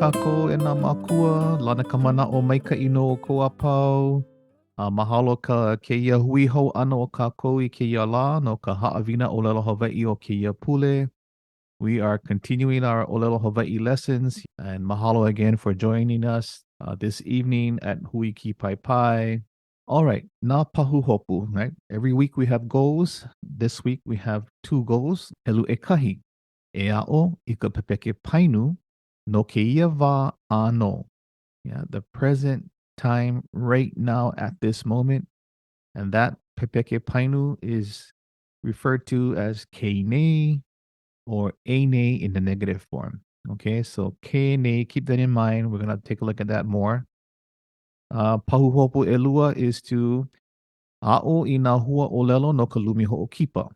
kākou e nā mākua, lana ka mana'o maika'i no o kou apau. Mahalo ka kēia hui hou ʻano o kākou I kēia lā no ka Haʻawina ʻŌlelo Hawaiʻi o kēia pule. We are continuing our ʻŌlelo Hawaiʻi lessons, and mahalo again for joining us this evening at Hui Ki Pai Pai. All right, nā pahu hopu, right? Every week we have goals. This week we have 2 goals. Helu e kahi, e a'o I ka pepeke painu no keia wā ʻano. Yeah, the present time right now at this moment. And that pepeke painu is referred to as kene or ane in the negative form. Okay, so kene, keep that in mind. We're going to take a look at that more. Pahuhopu elua is to a'o I nā hua ʻōlelo no ka lumi ho'okipa,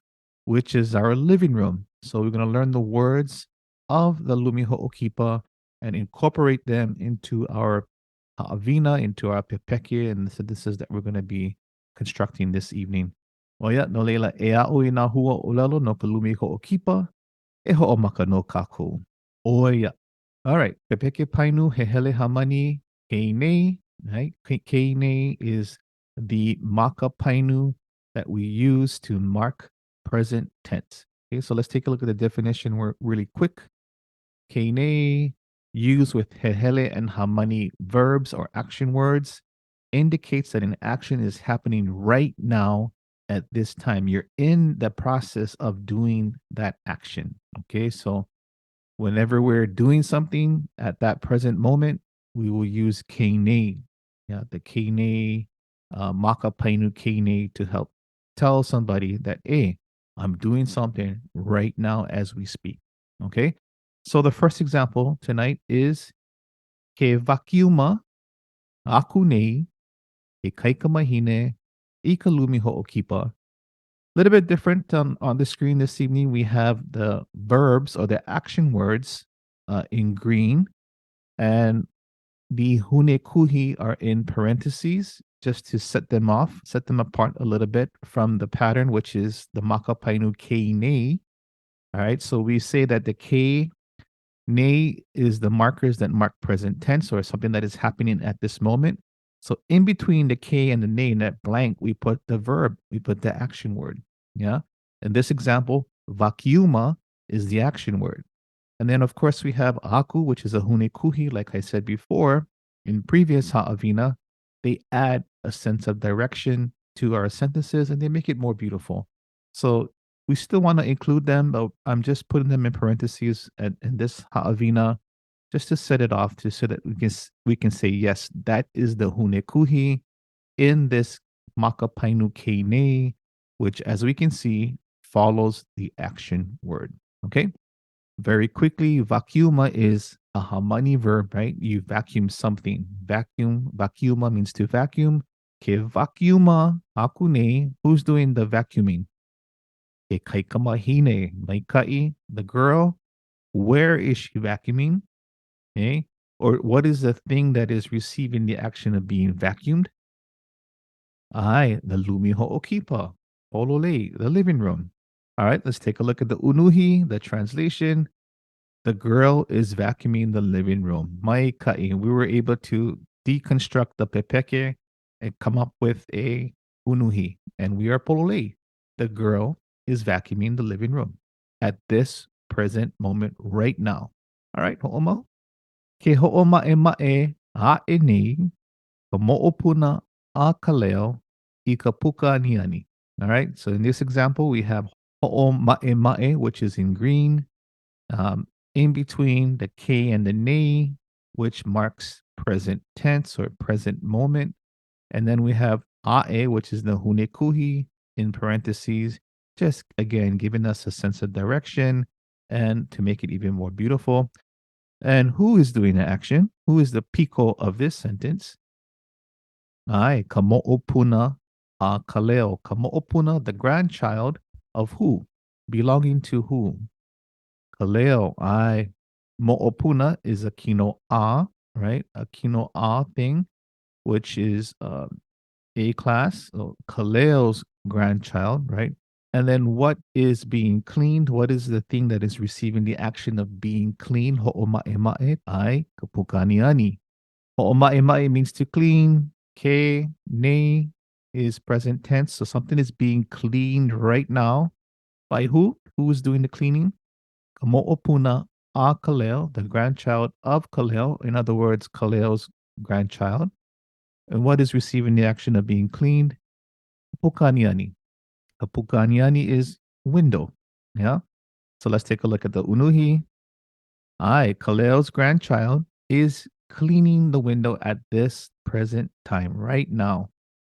which is our living room. So we're going to learn the words of the lumi ho'okipa and incorporate them into our haʻawina, into our pepeke and the sentences that we're going to be constructing this evening. Oia, no leila, e a'o I nā hua ʻōlelo no ka lumi ho'okipa, e ho'omaka no kākou. Oia. All right, pepeke painu hehele hamani keinei, right? Keinei is the māka painu that we use to mark present tense. Okay, so let's take a look at the definition really quick. Keinei, used with hehele and hamani verbs or action words, indicates that an action is happening right now at this time. You're in the process of doing that action. Okay, so whenever we're doing something at that present moment, we will use keinei. Yeah, the keinei, māka painu keinei to help tell somebody that, hey, I'm doing something right now as we speak. Okay, so the first example tonight is ke vakiuma aku nei e kaikamahine I ka lumi ho'okipa. Little bit different on the screen this evening. We have the verbs or the action words in green, and the hune kuhi are in parentheses just to set them apart a little bit from the pattern, which is the maka painu kei nei. All right, so we say that the kei nei is the markers that mark present tense or something that is happening at this moment. So in between the K and the nay, in that blank, we put the verb, we put the action word. Yeah. In this example, vakiuma is the action word. And then, of course, we have aku, which is a hune kuhi, like I said before. In previous haʻawina, they add a sense of direction to our sentences and they make it more beautiful. So we still want to include them, but I'm just putting them in parentheses in this haʻawina just to set it off so that we can say, yes, that is the hune kuhi in this maka painu keinei, which as we can see follows the action word. Okay. Very quickly, vacuuma is a hamani verb, right? You vacuum something. Vacuuma means to vacuum. Ke vacuuma akune, who's doing the vacuuming? Ke kaikamahine, maikai, the girl. Where is she vacuuming? Okay. Or what is the thing that is receiving the action of being vacuumed? Ai, the lumi ho'okipa, polole, the living room. All right, let's take a look at the unuhi, the translation. The girl is vacuuming the living room. Mai ka'i. We were able to deconstruct the pepeke and come up with a unuhi. And we are polole. The girl is vacuuming the living room at this present moment right now. All right, ho'omo. Ke ho'oma'e ma'e ha'e nei, ka mo'opuna a ka leo I ka puka aniani. All right, so in this example, we have ho'oma'e ma'e, which is in green, in between the K and the nei, which marks present tense or present moment. And then we have a'e, which is the hune kuhi in parentheses, just again giving us a sense of direction and to make it even more beautiful. And who is doing the action? Who is the piko of this sentence? Ai, ka mo'opuna a ka leo. Ka mo'opuna, the grandchild of who? Belonging to who? Ka leo. Ai, mo'opuna is a kino a, right? A kino a thing, which is A class. So ka leo's grandchild, right? And then what is being cleaned? What is the thing that is receiving the action of being clean? Ho'oma'ema'e ai kapukaniani. Ho'oma'ema'e means to clean. Ke, ne is present tense. So something is being cleaned right now. By who? Who is doing the cleaning? Kamo'opuna a Kaleo, the grandchild of Kaleo. In other words, Kaleo's grandchild. And what is receiving the action of being cleaned? Kapukaniani. Kapukaniani is window. Yeah. So let's take a look at the unuhi. Kaleo's grandchild is cleaning the window at this present time, right now.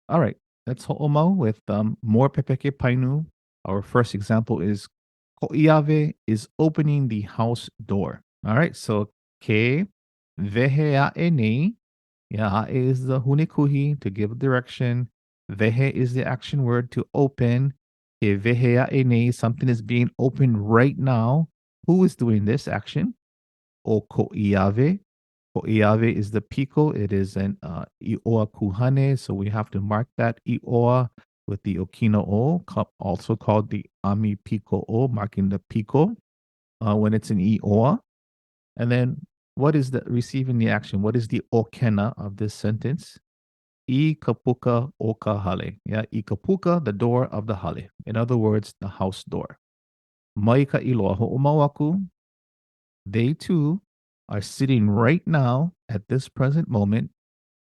All right, let's ho'omo with more pepeke painu. Our first example is ko'iave is opening the house door. All right, so ke vehea'e nei. Yeah, is the hunikuhi to give direction. Vehe is the action word to open. Ke vehea'e nei, something is being opened right now. Who is doing this action? O ko'iave. Ko'iave is the piko. It is an i'oa kuhane, so we have to mark that i'oa with the okina o, also called the ami piko o, marking the piko when it's an i'oa. And then what is the receiving the action? What is the okena of this sentence? I kapuka o ka hale. Yeah, I kapuka, the door of the hale. In other words, the house door. Mai ka iloa ho'omawaku. They too are sitting right now at this present moment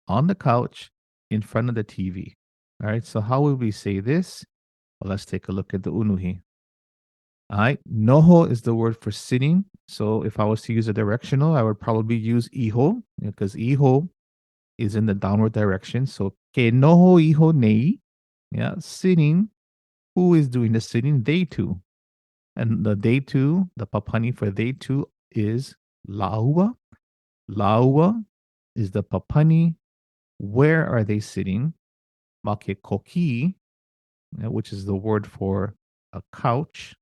on the couch in front of the TV. All right. So how would we say this? Well, let's take a look at the unuhi. All right. Noho is the word for sitting. So if I was to use a directional, I would probably use iho because iho is in the downward direction. So ke noho iho nei. Yeah. Sitting. Who is doing the sitting? They too. And the they too, the papani for they too is laua. Laua is the papani. Where are they sitting? Make koki, which is the word for a couch.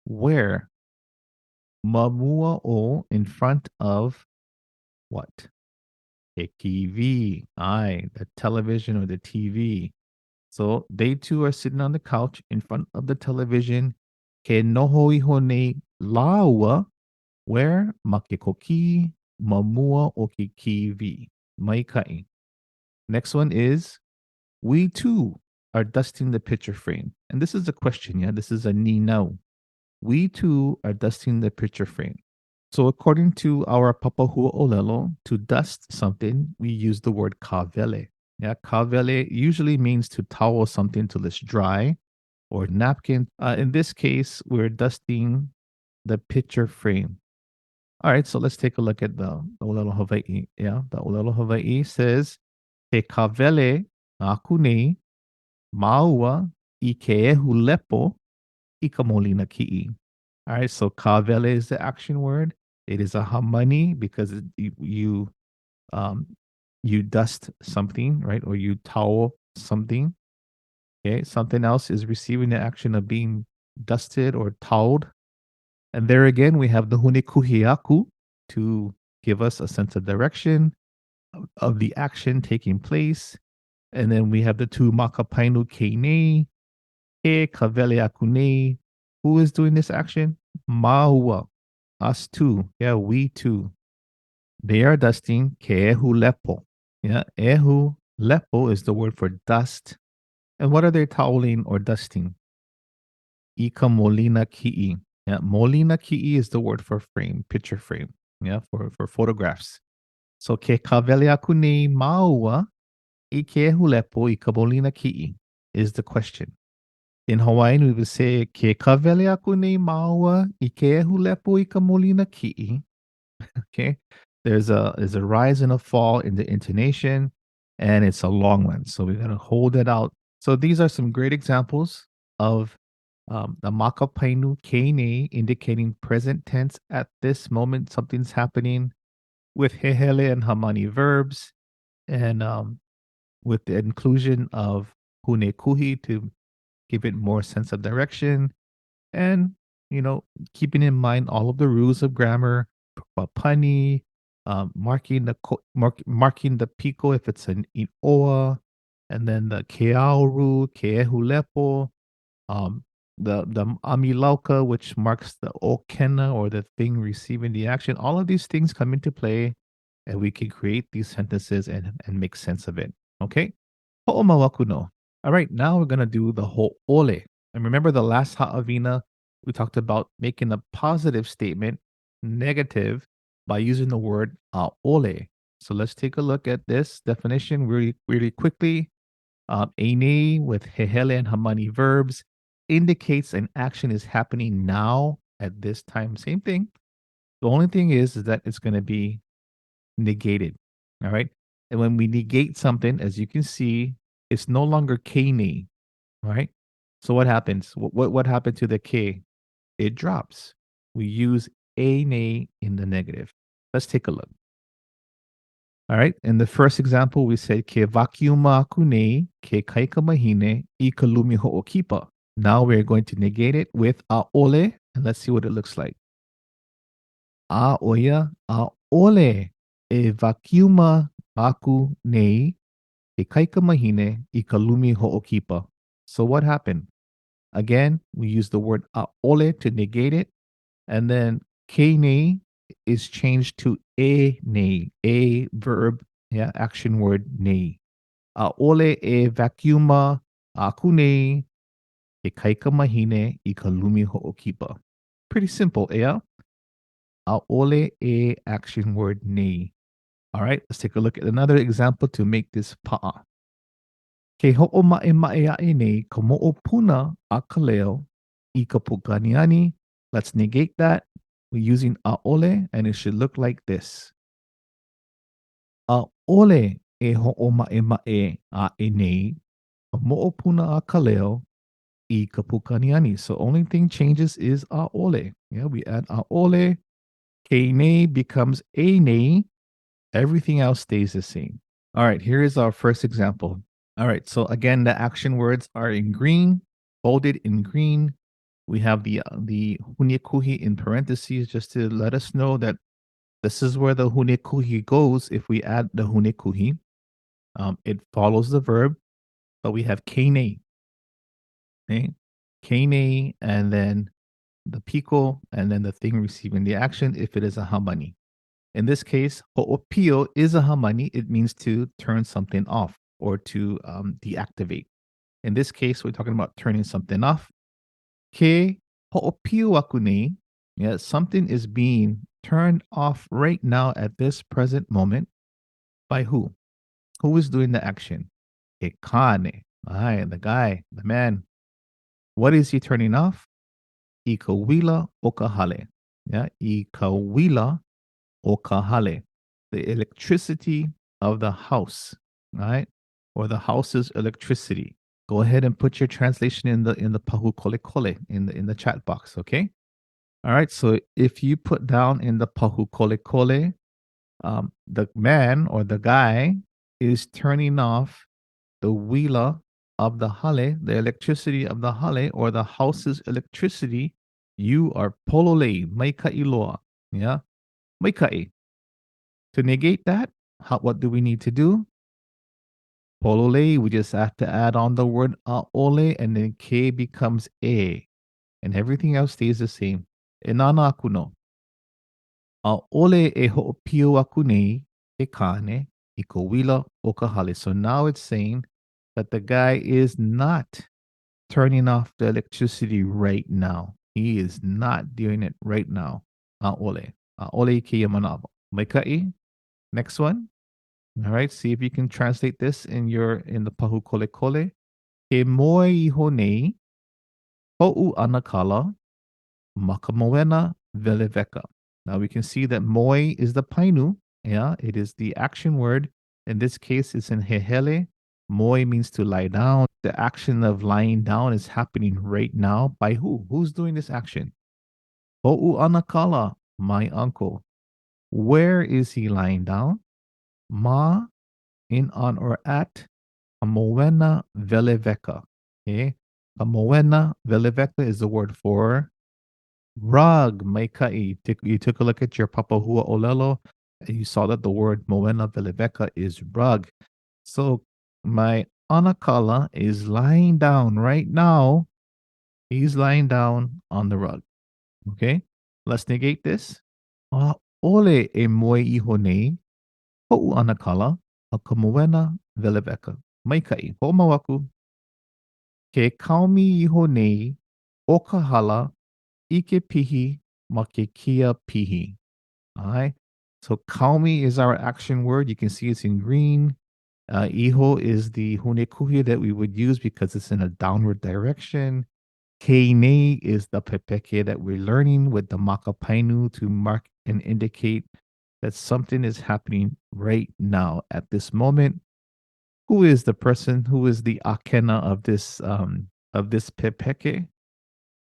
Where? Mamua o in front of what? TV. Aye, the television or the TV. So they too are sitting on the couch in front of the television. Ke noho iho nei laua. Where? Make koki, mamua o ki kiwi. Maikai. Next one is we too are dusting the picture frame. And this is a question, yeah. This is a ni no. We too are dusting the picture frame. So according to our papahua ʻŌlelo, to dust something, we use the word kavele. Yeah, kavele usually means to towel something till it's dry or napkin. In this case, we're dusting the picture frame. All right, so let's take a look at the ʻŌlelo Hawaiʻi. Yeah, the ʻŌlelo Hawaiʻi says, Te kawele aku nei maua I ke ehu lepo I ka molina ki'i. All right, so kawele is the action word. It is a hamani because um, you dust something, right? Or you towel something. Okay, something else is receiving the action of being dusted or toweled. And there again, we have the hune kuhiaku to give us a sense of direction of the action taking place. And then we have the two māka painu keinei, he kavele akune. Who is doing this action? Maua. Us too. Yeah, we too. They are dusting ke ehu lepo. Yeah, ehu lepo is the word for dust. And what are they toweling or dusting? Ika molina ki'i. Yeah, molina ki'i is the word for frame, picture frame. Yeah, for photographs. So ke kavele akune maua I ke hulepo I ka molina ki'i is the question. In Hawaiian, we would say ke kawele aku nei maua I ke hulepo I ka molina ki'i. Okay, there's a rise and a fall in the intonation, and it's a long one, so we gotta hold it out. So these are some great examples of the maka painu kene indicating present tense at this moment. Something's happening with hehele and hamani verbs, and with the inclusion of hune kuhi to give it more sense of direction, and keeping in mind all of the rules of grammar, punny, marking the pico if it's an ʻoa, and then the keao rule, keehu lepo, the amilauka, which marks the okena or the thing receiving the action. All of these things come into play, and we can create these sentences and make sense of it. Okay. Ho'omawaku no. All right, now we're gonna do the ho'ole. And remember the last Haʻawina, we talked about making a positive statement negative by using the word ʻaole. So let's take a look at this definition really quickly. Ane with hehele and hamani verbs indicates an action is happening now at this time. Same thing. The only thing is that it's going to be negated. All right. And when we negate something, as you can see, it's no longer kane. All right. So what happens? What happened to the k? It drops. We use ane in the negative. Let's take a look. All right. In the first example, we said ke vakiuma aku nei ke kaika mahine I ka lumi ho'okipa. Now we're going to negate it with ʻaʻole, and let's see what it looks like. ʻaʻoia ʻaʻole e vakiuma aku nei ke kaika mahine I ka lumi ho'okipa. So what happened? Again, we use the word ʻaʻole to negate it, and then ke nei is changed to e nei, a verb, yeah, action word nei. ʻaʻole e vakiuma aku nei ke kaika mahine I ka lumi ho'okipa. Pretty simple, yeah? ʻaʻole e action word nei. All right, let's take a look at another example to make this pa'a. Ke ho'oma'ema'e a'e nei ka mo'opuna a ka leo I ka pukaniani. Let's negate that. We're using ʻaʻole, and it should look like this. ʻAʻole e ho'oma'ema'e a'e nei ka mo'opuna a ka leo I ka pukaniani. So only thing changes is ʻaʻole. Yeah, we add ʻaʻole. Kene becomes ane. Everything else stays the same. All right, here is our first example. All right, so again, the action words are in green, bolded in green. We have the hunekuhi in parentheses just to let us know that this is where the hunekuhi goes if we add the hunekuhi. It follows the verb, but we have kene, okay? Kene, and then the pico, and then the thing receiving the action if it is a hamani. In this case, ho'opio is a hamani. It means to turn something off or to deactivate. In this case, we're talking about turning something off. Ke ho'opio aku nei. Yeah, something is being turned off right now at this present moment. By who? Who is doing the action? Ke kane. The guy, the man. What is he turning off? I ka wila o ka hale. Yeah, I ka wila o ka hale. The electricity of the house, right? Or the house's electricity. Go ahead and put your translation in the pahu kole kole in the chat box, okay? All right. So if you put down in the pahu kole kole, the man or the guy is turning off the wila of the hale, the electricity of the hale or the house's electricity. You are polole maikai loa, yeah, maikai. To negate that, what do we need to do? Polole, we just have to add on the word ʻaʻole, and then ke becomes e, and everything else stays the same. E nana aku no. ʻAʻole e hoʻopio aku nei e kane I ka wila o ka hale. So now it's saying that the guy is not turning off the electricity right now. He is not doing it right now. ʻAʻole. ʻAʻole ke ia manawa. Maikai. Next one. All right, see if you can translate this in the pahu kole kole. Ke moe iho nei, ho'u ana kala, maka moena veleveka. Now we can see that moe is the painu. Yeah, it is the action word. In this case, it's in hehele. Moe means to lie down. The action of lying down is happening right now. By who? Who's doing this action? Ho'u ana kala, my uncle. Where is he lying down? Ma, in, on, or at Hamoena veleveka. Okay. Hamoena veleveka is the word for rug. Maikai. You took a look at your papahua ʻŌlelo and you saw that the word moena veleveka is rug. So my anakala is lying down right now He's lying down on the rug. Okay? Let's negate this. Ole e moe iho nei, ho'u ana kala, a ka moena veleveka. Maikai, ho'omawaku, ke kaumi iho nei, o ka hala, I ke pihi, ma ke kia pihi. All right. So kaumi is our action word. You can see it's in green. Iho is the hunekuhi that we would use because it's in a downward direction. Keinei is the pepeke that we're learning with the maka painu to mark and indicate that something is happening right now at this moment. Who is the person? Who is the akena of this pepeke?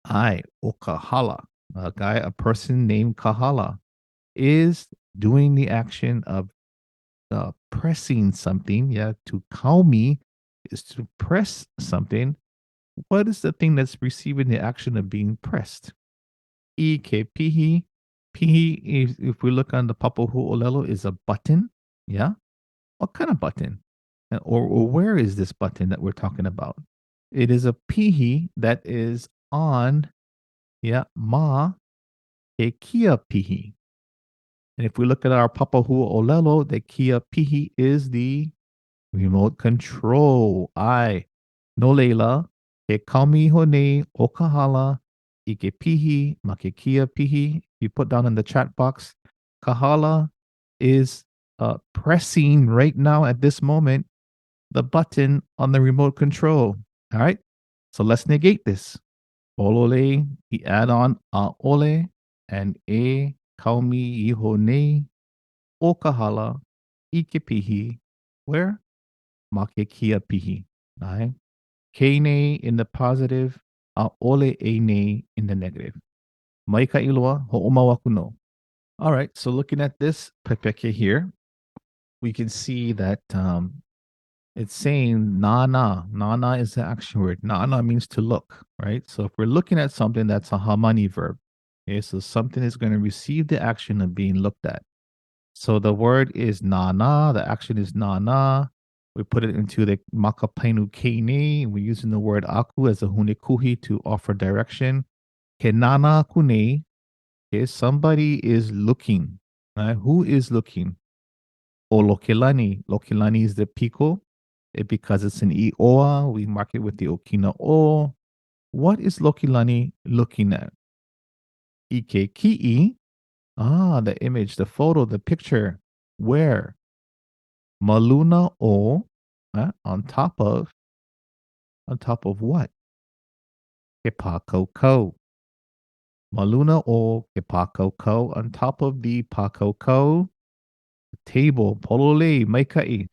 I Okahala, a guy, a person named Kahala, is doing the action of pressing something. Yeah, to kaumi is to press something. What is the thing that's receiving the action of being pressed? Ike pihi. Pihi, if we look on the papahu olelo, is a button. Yeah. What kind of button? Or where is this button that we're talking about? It is a pihi that is on, yeah, ma e kia pihi. And if we look at our papahu olelo, the kia pihi is the remote control. I no leila e kami hone okahala ike pihi make kia pihi. You put down in the chat box, kahala is pressing right now at this moment the button on the remote control. All right. So let's negate this. Olole, we add on a ole and e kaumi iho nei o kahala ike pihi. Where? Make kia pihi. All right. Kene in the positive, a ole e nei in the negative. Maika iloa ho'omawaku no. All right. So looking at this pepeke here, we can see that it's saying na na. Na na is the action word. Na na means to look, right? So if we're looking at something, that's a hamani verb. Okay, so something is going to receive the action of being looked at. So the word is na na. The action is na na. We put it into the māka painu kene. We're using the word aku as a hunekuhi to offer direction. Ke nana kune. Okay, somebody is looking. Right? Who is looking? O lokelani. Lokelani is the piko. Because it's an ioa, we mark it with the okina o. What is lokilani looking at? Ike ki'i. The image, the photo, the picture. Where? Maluna o. On top of. On top of what? Ke ko. Maluna o ke ko. On top of the ko. Table. Polole maikai.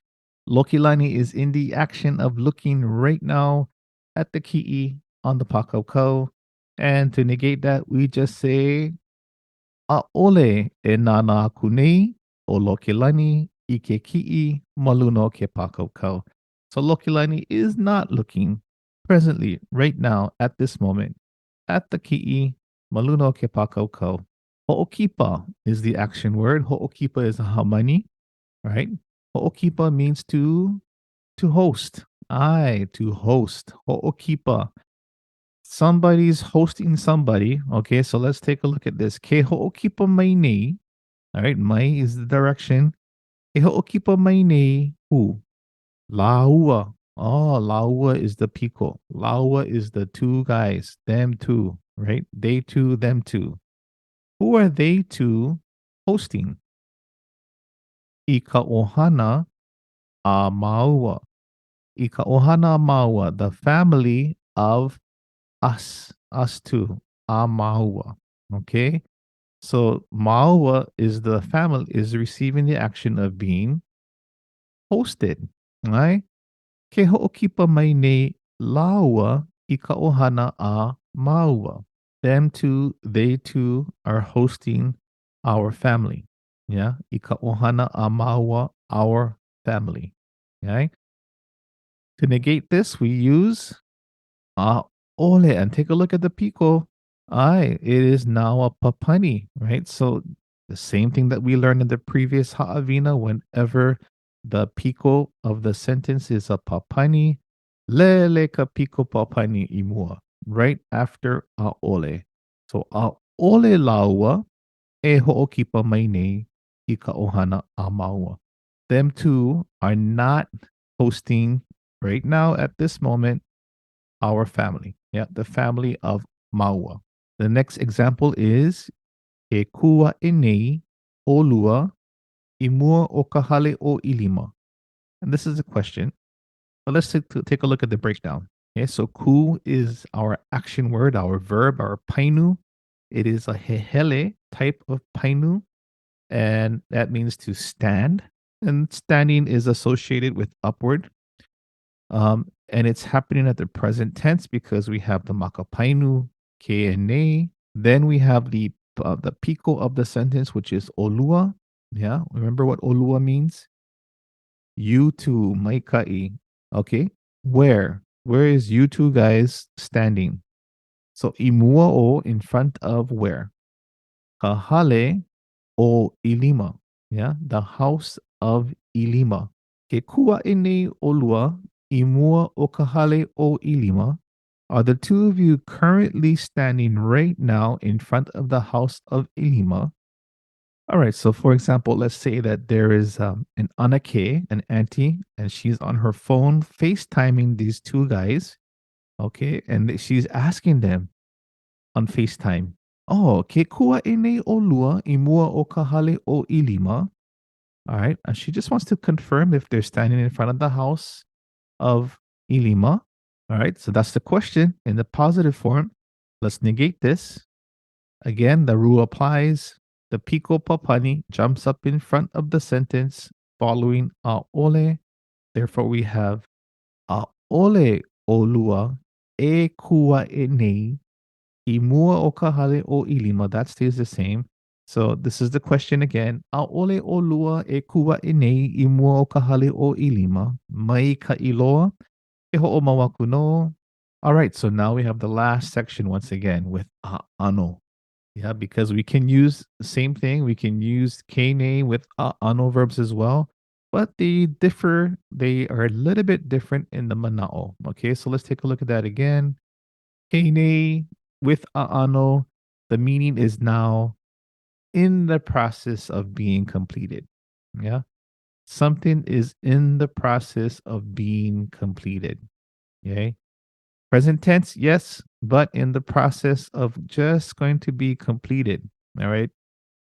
Lokilani is in the action of looking right now at the ki'i on the pakoko. And to negate that, we just say a'ole e nana kune o lokilani ike ki'i maluno ke pakoko. So lokilani is not looking presently, right now, at this moment, at the ki'i maluno ke pakoko. Ho'okipa is the action word. Ho'okipa is a hamani, right? Ho'okipa means to host. To host. Ho'okipa. Somebody's hosting somebody. Okay, so let's take a look at this. Ke ho'okipa mai nei. All right, mai is the direction. Ke ho'okipa mai nei who? Laua. Oh, Laua is the piko. Laua is the two guys. Them two, right? They two, them two. Who are they two hosting? Ika ohana a maua. Ika ohana maua, the family of us two, a maua. Okay, so maua is the family is receiving the action of being hosted, right? Ke ho'okipa mai nei laua ika ohana a maua. Them two, they two are hosting our family. Yeah, ika ohana a maua, our family. Okay. To negate this, we use ole and take a look at the pico. It is now a papani, right? So the same thing that we learned in the previous Haʻawina, whenever the pico of the sentence is a papani, lele ka pico papani imua. right after ʻaʻole. So ʻaʻole laua e hoʻokipa mai nei I ka ʻohana a Maua. Them two are not hosting right now at this moment our family. Yeah, the family of Maua. The next example is He kua e nei o lua I mua o ka hale o ilima. And this is a question. But let's take a look at the breakdown. Okay, so ku is our action word, our verb, our painu. It is a hehele type of painu, and that means to stand. And standing is associated with upward. And it's happening at the present tense because we have the māka painu, ke and ne. Then we have the piko of the sentence, which is olua. Yeah, remember what olua means? You two, maikai. Okay, where? Where is you two guys standing? So imua o in front of where? Kahale o ilima. Yeah, the house of ilima. Ke kua ine olua imua o kahale o ilima. Are the two of you currently standing right now in front of the house of ilima? All right. So, for example, let's say that there is an anake, an auntie, and she's on her phone FaceTiming these two guys. Okay. And she's asking them on FaceTime, oh, ke kua ine o lua I mua o ka hale o ilima. All right. And she just wants to confirm if they're standing in front of the house of ilima. All right. So that's the question in the positive form. Let's negate this. Again, the rule applies. The Pico Papani jumps up in front of the sentence following Aole. Therefore, we have Aole Olua E Kua E Nei I Mua o Kahale o Ilima. That stays the same. So this is the question again. Aole Olua E Kua E Nei I Mua o Kahale o Ilima. Mai ka iloa. E ho'o mawaku no. All right, so now we have the last section once again with ʻaʻano. Yeah, because we can use the same thing. We can use kane with ano verbs as well, but they differ. They are a little bit different in the mana'o. Okay, so let's take a look at that again. Kane with ano, the meaning is now in the process of being completed. Yeah, something is in the process of being completed. Okay, present tense, yes, but in the process of just going to be completed. All right.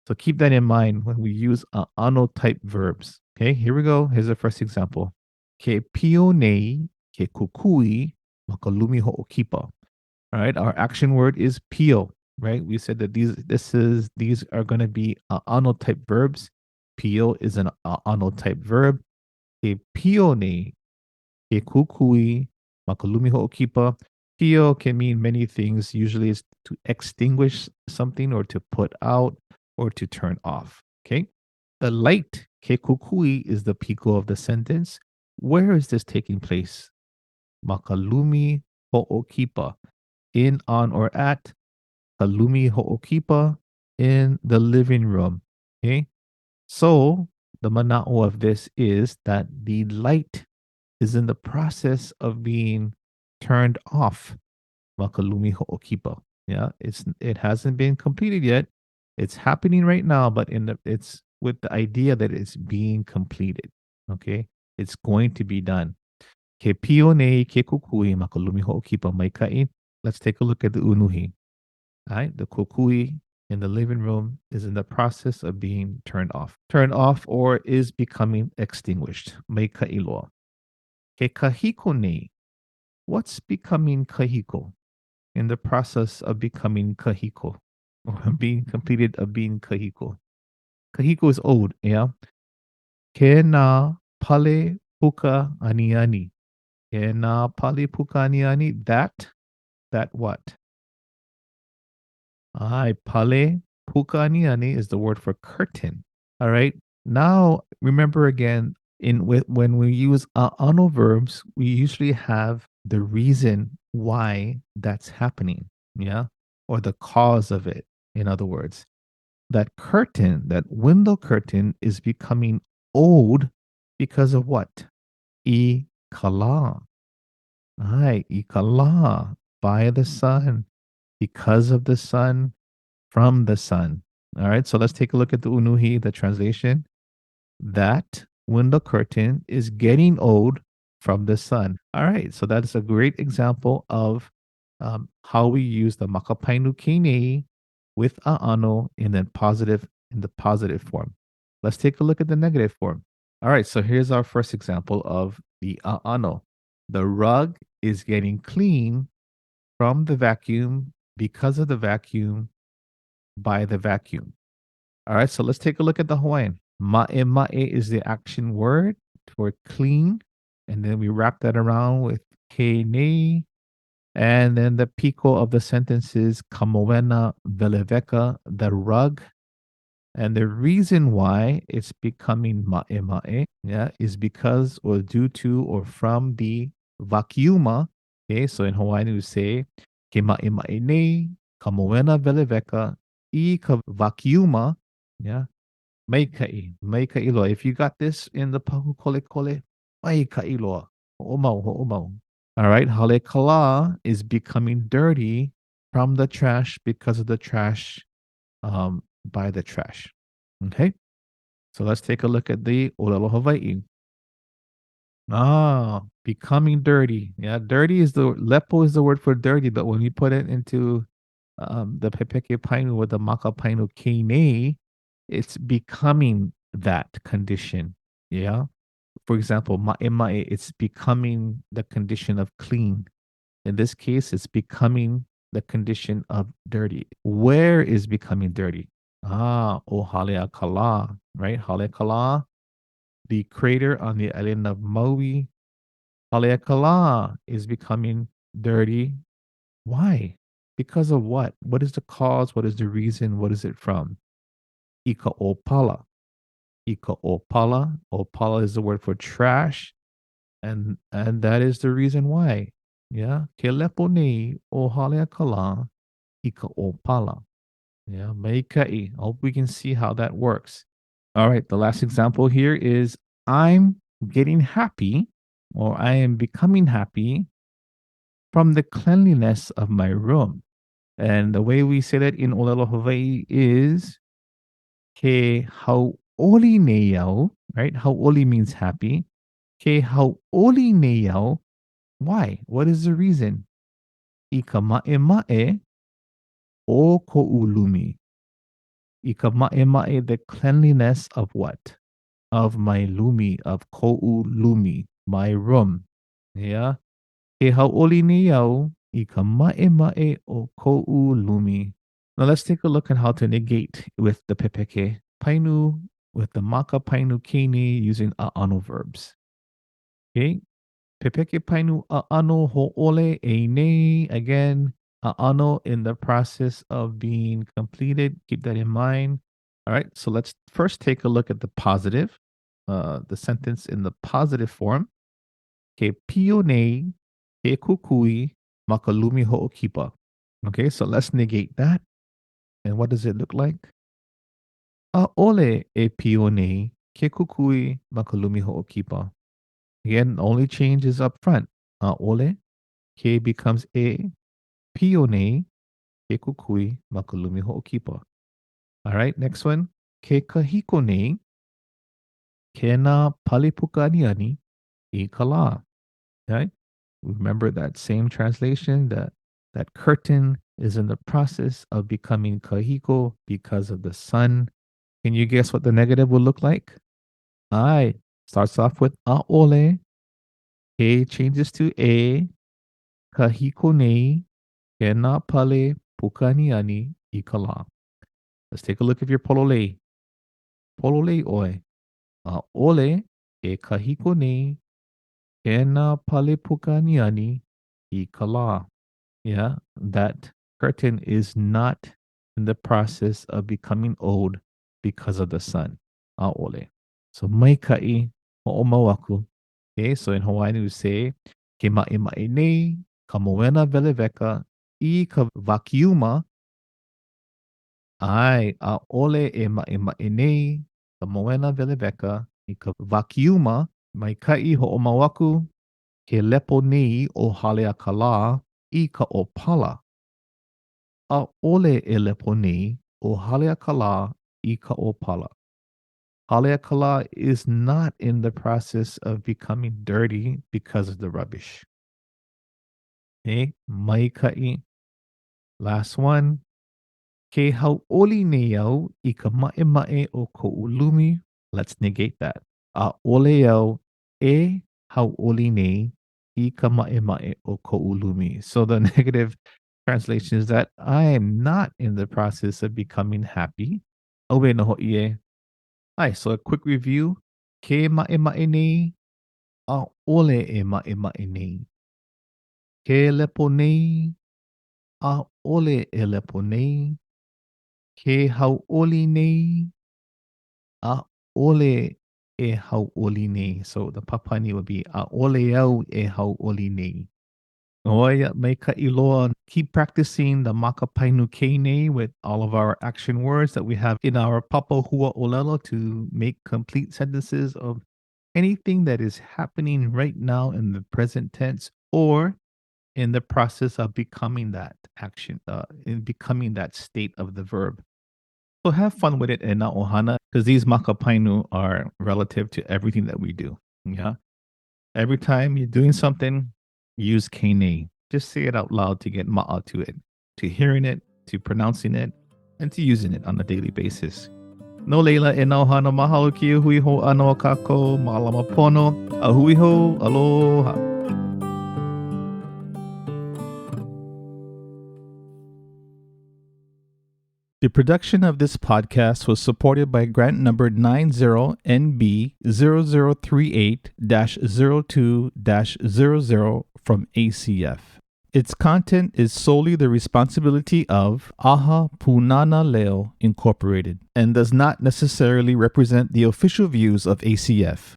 So keep that in mind when we use ano type verbs. Okay, here we go. Here's the first example. Ke pio nei ke kukui makalumi ho'okipa. All right, our action word is pio. Right, we said that these are going to be ano type verbs. Pio is an ano type verb. Ke pio nei ke kukui makalumi ho'okipa. Pio can mean many things. Usually it's to extinguish something or to put out or to turn off. Okay. The light, ke kukui, is the piko of the sentence. Where is this taking place? Makalumi ho'okipa. In, on, or at. Kalumi ho'okipa. In the living room. Okay. So the mana'o of this is that the light is in the process of being turned off. Makalumi ho'okipa. Yeah, it hasn't been completed yet. It's happening right now, but it's with the idea that it's being completed. Okay, it's going to be done. Ke pio nei ke kukui makalumi ho'okipa maikai. Let's take a look at the unuhi. All right, the kukui in the living room is in the process of being turned off, or is becoming extinguished. Maikai loa. Ke kahiko nei. What's becoming kahiko? In the process of becoming kahiko or being completed of being kahiko. Kahiko is old, yeah. Ke na pale puka aniani. Ke na pale puka aniani. That what? Ai, pale puka aniani is the word for curtain. All right. Now remember again, when we use ano verbs, we usually have the reason why that's happening. Yeah. Or the cause of it. In other words, that curtain, that window curtain is becoming old because of what? I kala. Ai, I kala. by the sun, because of the sun, from the sun. All right, so let's take a look at the unuhi, the translation. That window curtain is getting old from the sun. All right, so that's a great example of how we use the makapainu kine with ʻaʻano in the positive form. Let's take a look at the negative form. All right, so here's our first example of the ʻaʻano. The rug is getting clean from the vacuum, because of the vacuum, by the vacuum. All right, so let's take a look at the Hawaiian. Ma'e is the action word for clean. And then we wrap that around with ke nei. And then the piko of the sentence is kamoena veleveka, the rug. And the reason why it's becoming ma'e, yeah, is because or due to or from the vacuuma. Okay, so in Hawaiian we say ke ma'e nei, kamoena veleveka, I ka vacuuma, yeah, Maika'i, maika'i loa. If you got this in the pahu kole kole, maika'i loa. Ho'omau, ho'omau. All right, hale kala is becoming dirty from the trash because of the trash, by the trash. Okay, so let's take a look at the ʻŌlelo Hawaii. Becoming dirty. Yeah, dirty is the lepo is the word for dirty, but when you put it into the pepeke painu with the maka painu kine, it's becoming that condition. Yeah. For example, ma'e, it's becoming the condition of clean. In this case, it's becoming the condition of dirty. Where is becoming dirty? O Haleakala, right? Haleakala, the crater on the island of Maui. Haleakala is becoming dirty. Why? Because of what? What is the cause? What is the reason? What is it from? Ika opala. Ika opala. Opala is the word for trash. And that is the reason why. Yeah. Ke lepo nei o Haleakala ika opala. Yeah. Meikai. I hope we can see how that works. All right. The last example here is I'm getting happy or I am becoming happy from the cleanliness of my room. And the way we say that in ʻŌlelo Hawaii is ke hauʻoli nei au, right? Hauʻoli means happy. Ke hauʻoli nei au. Why? What is the reason? I ka maʻemaʻe o koʻu lumi. I ka maʻemaʻe, the cleanliness of what? Of my lumi, of koʻu lumi, my room. Yeah. Ke hauʻoli nei au I ka maʻemaʻe o koʻu lumi. Now let's take a look at how to negate with the pepeke painu, with the māka painu kini using ʻaʻano verbs. Okay. Pepeke painu ʻaʻano hoʻole e nei. Again, ʻaʻano in the process of being completed. Keep that in mind. All right. So let's first take a look at the positive, the sentence in the positive form. Ke pio nei, ke kukui, makalumi hoʻokipa. Okay. So let's negate that. And what does it look like? A'ole e pio nei, ke kukui, makalumi hoʻokipa. Again, only change is up front. A'ole, ke becomes e, pio nei, ke kukui, makalumi hoʻokipa. All right, next one. Ke kahiko nei, ke na palipuka aniani I ka lā. Okay? Remember that same translation, that curtain is in the process of becoming kahiko because of the sun. Can you guess what the negative will look like? I starts off with a'ole. Ke changes to e. Kahiko nei. Ke na pale pukaniani I ka lā. Let's take a look at your pololei. Pololei oi. A'ole e kahiko nei. Ke na pale pukaniani I ka lā. Yeah, that curtain is not in the process of becoming old because of the sun. A'ole. So maika'i ho'omau aku. Okay, so in Hawaiian we say ke ma'e nei, ka moena veleveka I ka vakiuma. Ai, a'ole e ma'e nei, ka moena veleveka I ka vakiuma. Maika'i ho'omau aku ke lepo nei o hale a ka lā. I ka ʻōpala. ʻAʻole e lepo nei o haleakala I ka ʻōpala. Haleakala is not in the process of becoming dirty because of the rubbish. Okay, maikaʻi. Last one. Ke hauʻoli nei au I ka maʻemaʻe o koʻu lumi. Let's negate that. ʻAʻole au e hauʻoli nei I ka maʻemaʻe o koʻu lumi. So the negative translation is that I am not in the process of becoming happy. Aue no hoʻi e. Alright, so a quick review. Ke maʻemaʻe nei, ʻaʻole e maʻemaʻe nei. Ke lepo nei, ʻaʻole e lepo nei. Ke hauʻoli nei, ʻaʻole e hauʻoli nei. So the papani would be ʻaʻole au e hauʻoli nei. Oia maikaʻi loa. Keep practicing the māka painu kei nei with all of our action words that we have in our papa hua ʻōlelo to make complete sentences of anything that is happening right now in the present tense or in the process of becoming that action, in becoming that state of the verb. So have fun with it and na ohana, because these maka painu are relative to everything that we do. Yeah. Every time you're doing something, use kene. Just say it out loud to get ma'a to it, to hearing it, to pronouncing it, and to using it on a daily basis. No leila e na ohana mahalo ki hui ho ano kako, malama pono, a hui ho, aloha. The production of this podcast was supported by grant number 90NB0038-02-00 from ACF. Its content is solely the responsibility of Aha Punana Leo Incorporated and does not necessarily represent the official views of ACF.